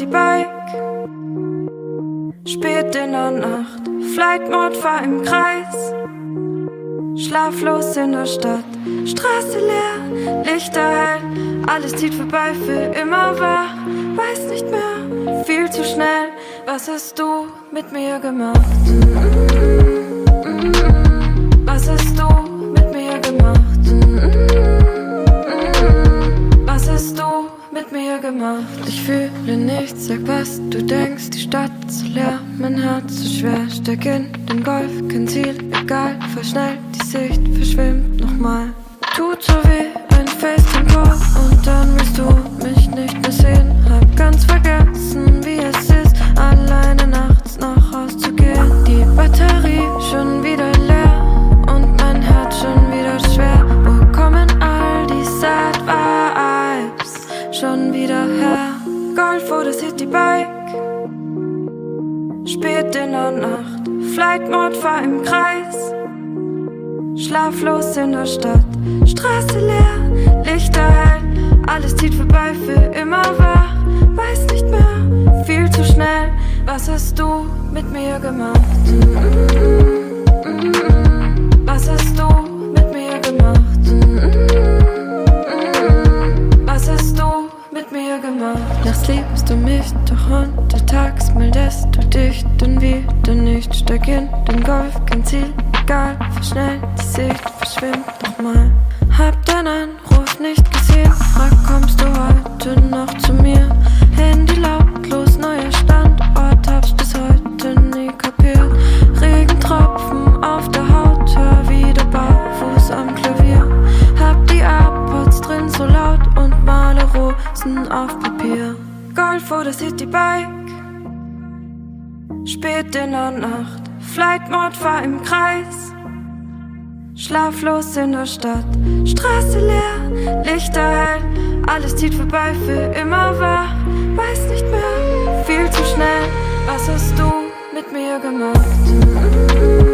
Citybike. Spät in der Nacht, Flightmode, fahr im Kreis. Schlaflos in der Stadt, Straße leer, Lichter hell. Alles zieht vorbei, für immer wach. Weiß nicht mehr, viel zu schnell. Was hast du mit mir gemacht? Was hast du mit mir gemacht? Was hast du mit mir gemacht? Ich fühle nichts, sag was du denkst. Die Stadt ist leer, mein Herz ist schwer. Steig in den Golf, kein Ziel, egal. Fahr schnell, die Sicht verschwimmt nochmal. Tut so weh, ein FaceTime-Call und dann willst du mich nicht mehr sehen. Hab ganz vergessen, wie es ist, alleine nachts nach Haus zu gehen. Die Batterie schon wieder leer und mein Herz schon wieder schwer. Wo kommen all die Sad Vibes schon wieder her? Golf oder Citybike. Spät in der Nacht, Flightmode, fahr im Kreis. Schlaflos in der Stadt, Straße leer, Lichter hell. Alles zieht vorbei, für immer wach. Weiß nicht mehr, viel zu schnell. Was hast du mit mir gemacht? Was hast du mit mir gemacht? Was hast du mit mir gemacht? Nachts liebst du mich, doch untertags meldest du dich dann wieder nicht. Steig in den Golf, kein Ziel, egal. Fahr schnell, die Sicht verschwimmt nochmal. Hab deinen Anruf nicht gesehen, frag, kommst du heute noch zu mir? Handy lautlos, neuer Standort, hab's bis heute nie kapiert. Regentropfen auf der Haut, hör wieder barfuß am Klavier. Hab die AirPods drin so laut und male Rosen auf Papier. Golf oder Citybike. Spät in der Nacht, Flightmode, fahr im Kreis. Schlaflos in der Stadt, Straße leer, Lichter hell. Alles zieht vorbei, für immer wach. Weiß nicht mehr, viel zu schnell. Was hast du mit mir gemacht?